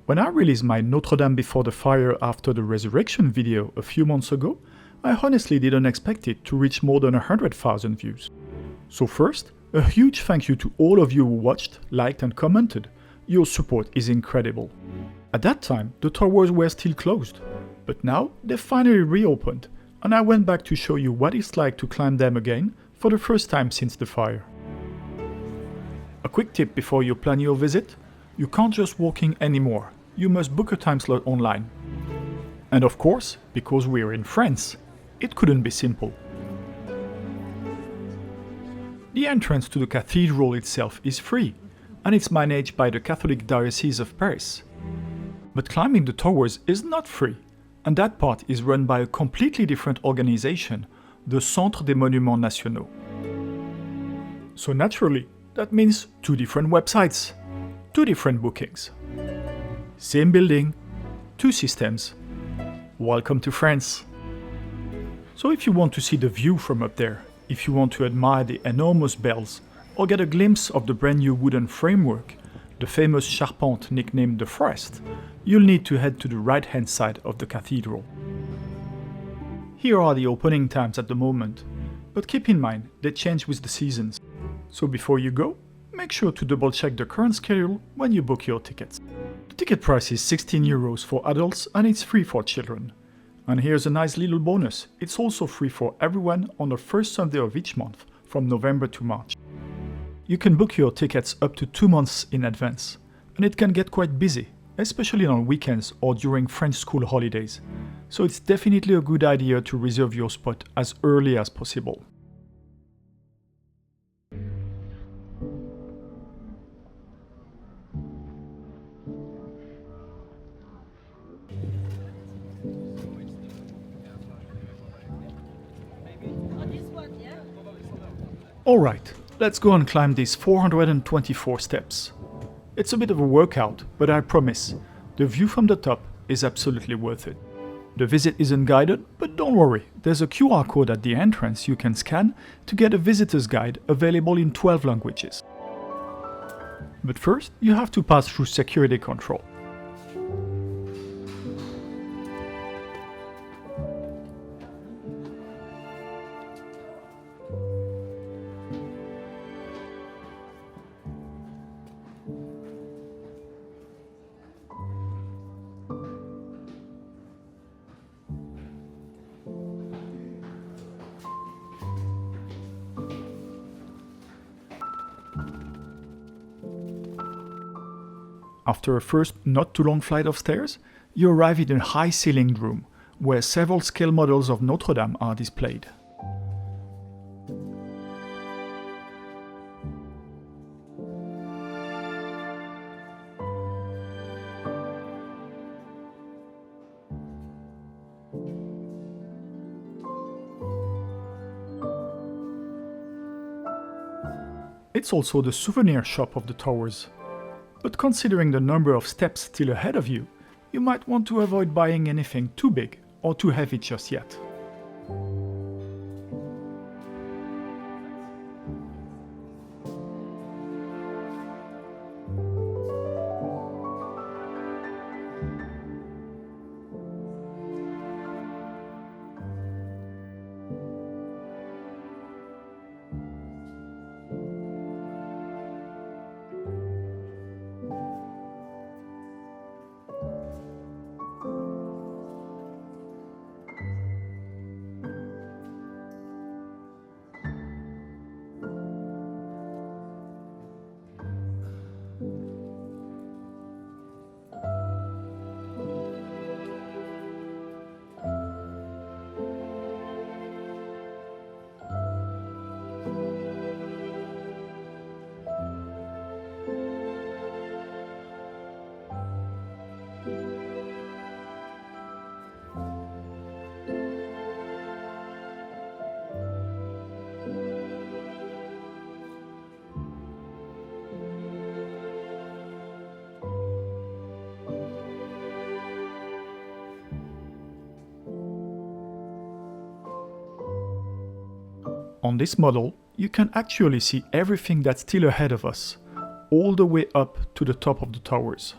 When I released my Notre-Dame before the fire after the resurrection video a few months ago, I honestly didn't expect it to reach more than 100,000 views. So first, a huge thank you to all of you who watched, liked and commented. Your support is incredible. At that time, the towers were still closed, but now they finally reopened, and I went back to show you what it's like to climb them again for the first time since the fire. A quick tip before you plan your visit: you can't just walk in anymore, you must book a time slot online. And of course, because we're in France, it couldn't be simple. The entrance to the cathedral itself is free, and it's managed by the Catholic Diocese of Paris. But climbing the towers is not free, and that part is run by a completely different organization, the Centre des Monuments Nationaux. So naturally, that means 2 different websites, 2 different bookings. Same building, 2 systems. Welcome to France. So if you want to see the view from up there, if you want to admire the enormous bells, or get a glimpse of the brand new wooden framework, the famous charpente nicknamed the Forest, you'll need to head to the right-hand side of the cathedral. Here are the opening times at the moment, but keep in mind they change with the seasons. So before you go, make sure to double-check the current schedule when you book your tickets. The ticket price is €16 for adults and it's free for children. And here's a nice little bonus: it's also free for everyone on the first Sunday of each month, from November to March. You can book your tickets up to 2 months in advance, and it can get quite busy, especially on weekends or during French school holidays. So it's definitely a good idea to reserve your spot as early as possible. Alright, let's go and climb these 424 steps. It's a bit of a workout, but I promise, the view from the top is absolutely worth it. The visit isn't guided, but don't worry, there's a QR code at the entrance you can scan to get a visitor's guide available in 12 languages. But first, you have to pass through security control. After a first not too long flight of stairs, you arrive in a high-ceilinged room, where several scale models of Notre-Dame are displayed. It's also the souvenir shop of the towers. But considering the number of steps still ahead of you, you might want to avoid buying anything too big or too heavy just yet. On this model, you can actually see everything that's still ahead of us, all the way up to the top of the towers.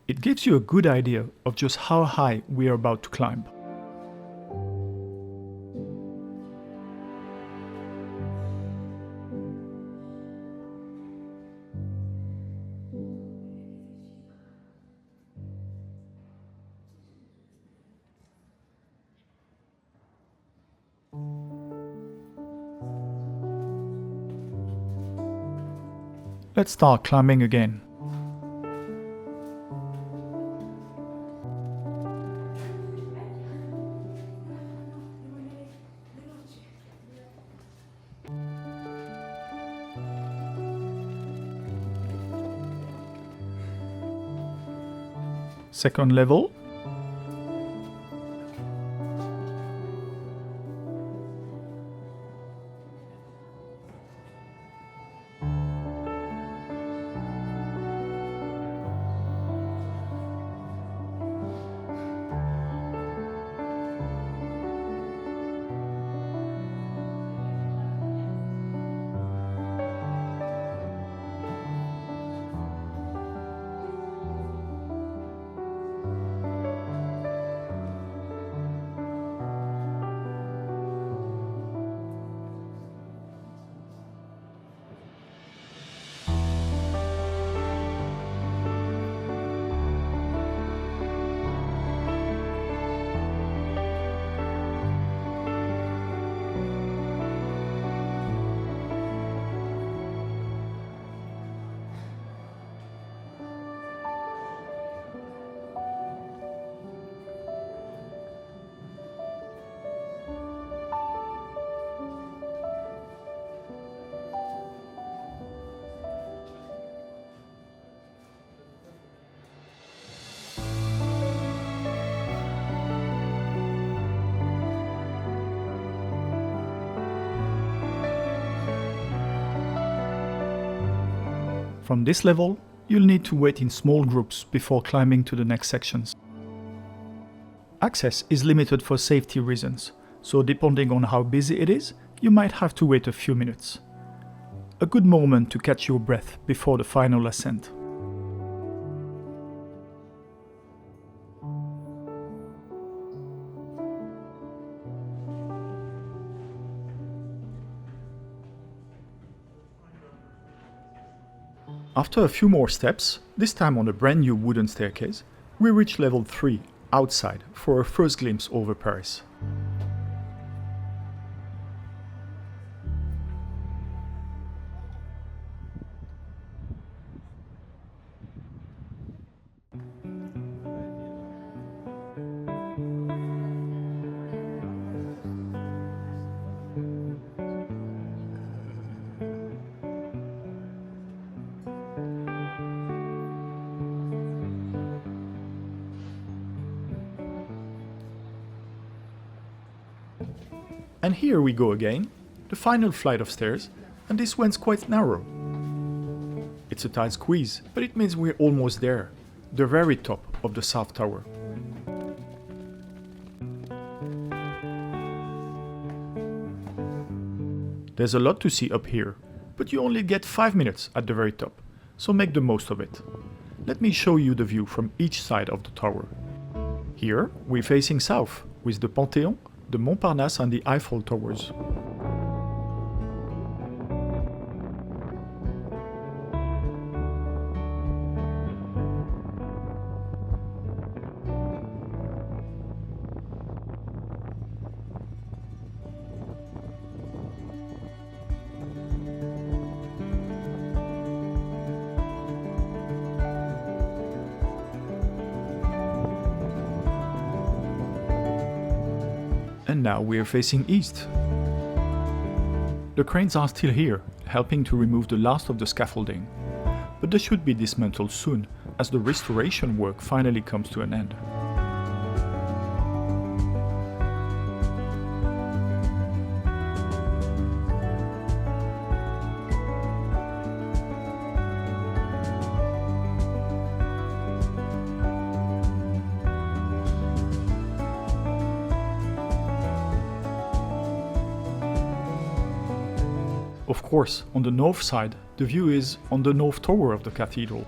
It gives you a good idea of just how high we are about to climb. Let's start climbing again. Second level. From this level, you'll need to wait in small groups before climbing to the next sections. Access is limited for safety reasons, so depending on how busy it is, you might have to wait a few minutes. A good moment to catch your breath before the final ascent. After a few more steps, this time on a brand new wooden staircase, we reach level 3 outside for a first glimpse over Paris. And here we go again, the final flight of stairs, and this one's quite narrow. It's a tight squeeze, but it means we're almost there, the very top of the South Tower. There's a lot to see up here, but you only get 5 minutes at the very top, so make the most of it. Let me show you the view from each side of the tower. Here, we're facing south, with the Panthéon, the Montparnasse and the Eiffel Towers. And now we are facing east. The cranes are still here, helping to remove the last of the scaffolding, but they should be dismantled soon, as the restoration work finally comes to an end. Of course, on the north side, the view is on the north tower of the cathedral.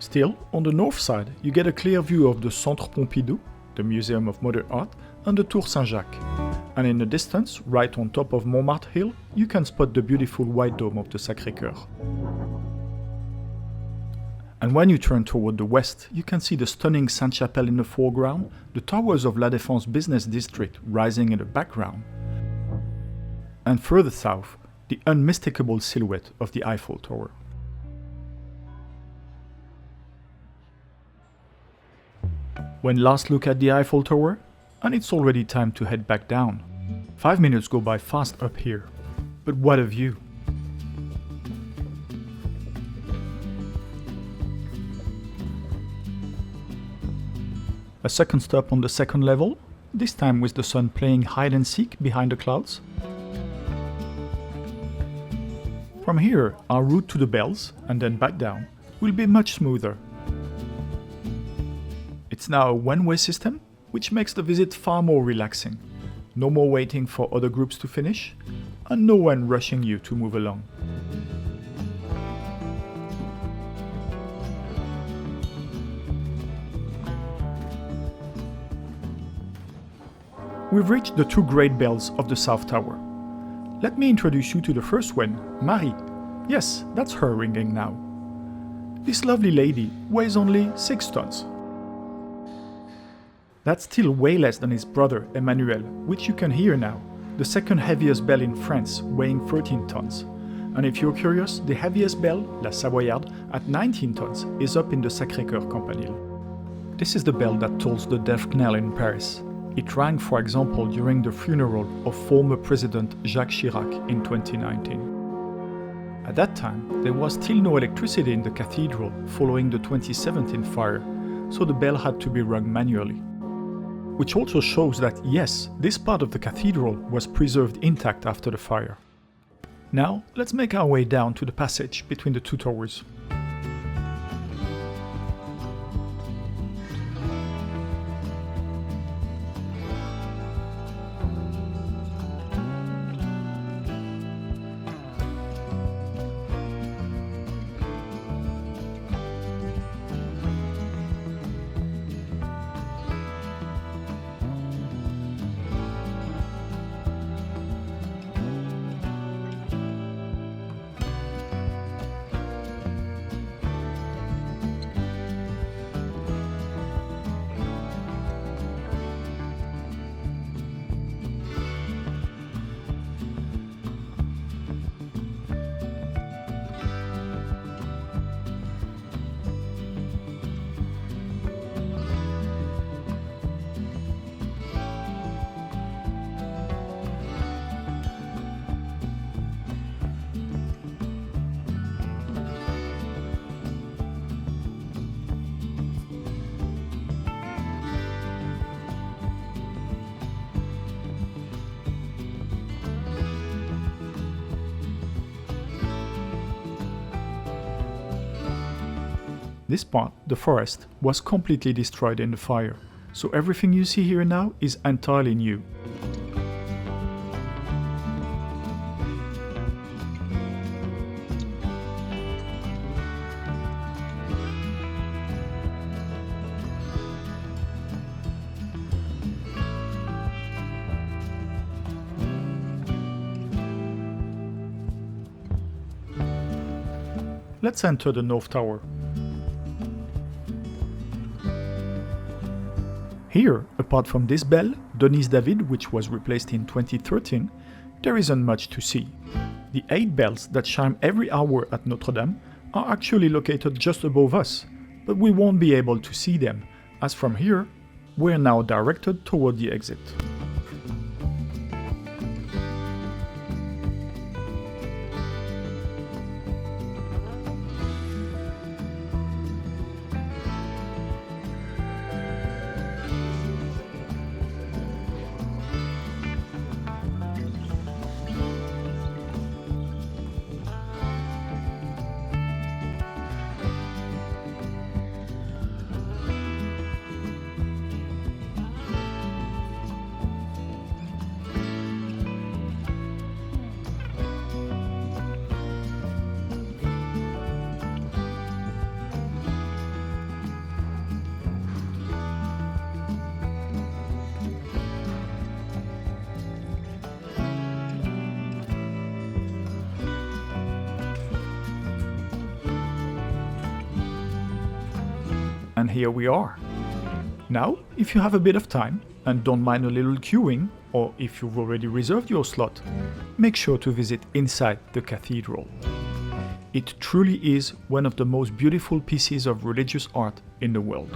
Still, on the north side, you get a clear view of the Centre Pompidou, the Museum of Modern Art, and the Tour Saint-Jacques. And in the distance, right on top of Montmartre Hill, you can spot the beautiful white dome of the Sacré-Cœur. And when you turn toward the west, you can see the stunning Sainte-Chapelle in the foreground, the towers of La Défense business district rising in the background, and further south, the unmistakable silhouette of the Eiffel Tower. One last look at the Eiffel Tower, and it's already time to head back down. 5 minutes go by fast up here, but what a view! A second stop on the second level, this time with the sun playing hide and seek behind the clouds. From here, our route to the bells, and then back down, will be much smoother. It's now a one-way system, which makes the visit far more relaxing. No more waiting for other groups to finish, and no one rushing you to move along. We've reached the two great bells of the South Tower. Let me introduce you to the first one, Marie. Yes, that's her ringing now. This lovely lady weighs only 6 tons. That's still way less than his brother, Emmanuel, which you can hear now, the second heaviest bell in France, weighing 13 tons. And if you're curious, the heaviest bell, La Savoyarde, at 19 tons, is up in the Sacré-Cœur Campanile. This is the bell that tolls the death knell in Paris. It rang, for example, during the funeral of former President Jacques Chirac in 2019. At that time, there was still no electricity in the cathedral following the 2017 fire, so the bell had to be rung manually. Which also shows that, yes, this part of the cathedral was preserved intact after the fire. Now, let's make our way down to the passage between the two towers. This part, the forest, was completely destroyed in the fire, so everything you see here now is entirely new. Let's enter the North Tower. Here, apart from this bell, Denise David, which was replaced in 2013, there isn't much to see. The 8 bells that chime every hour at Notre-Dame are actually located just above us, but we won't be able to see them, as from here, we're now directed toward the exit. And here we are. Now, if you have a bit of time and don't mind a little queuing, or if you've already reserved your slot, make sure to visit inside the cathedral. It truly is one of the most beautiful pieces of religious art in the world.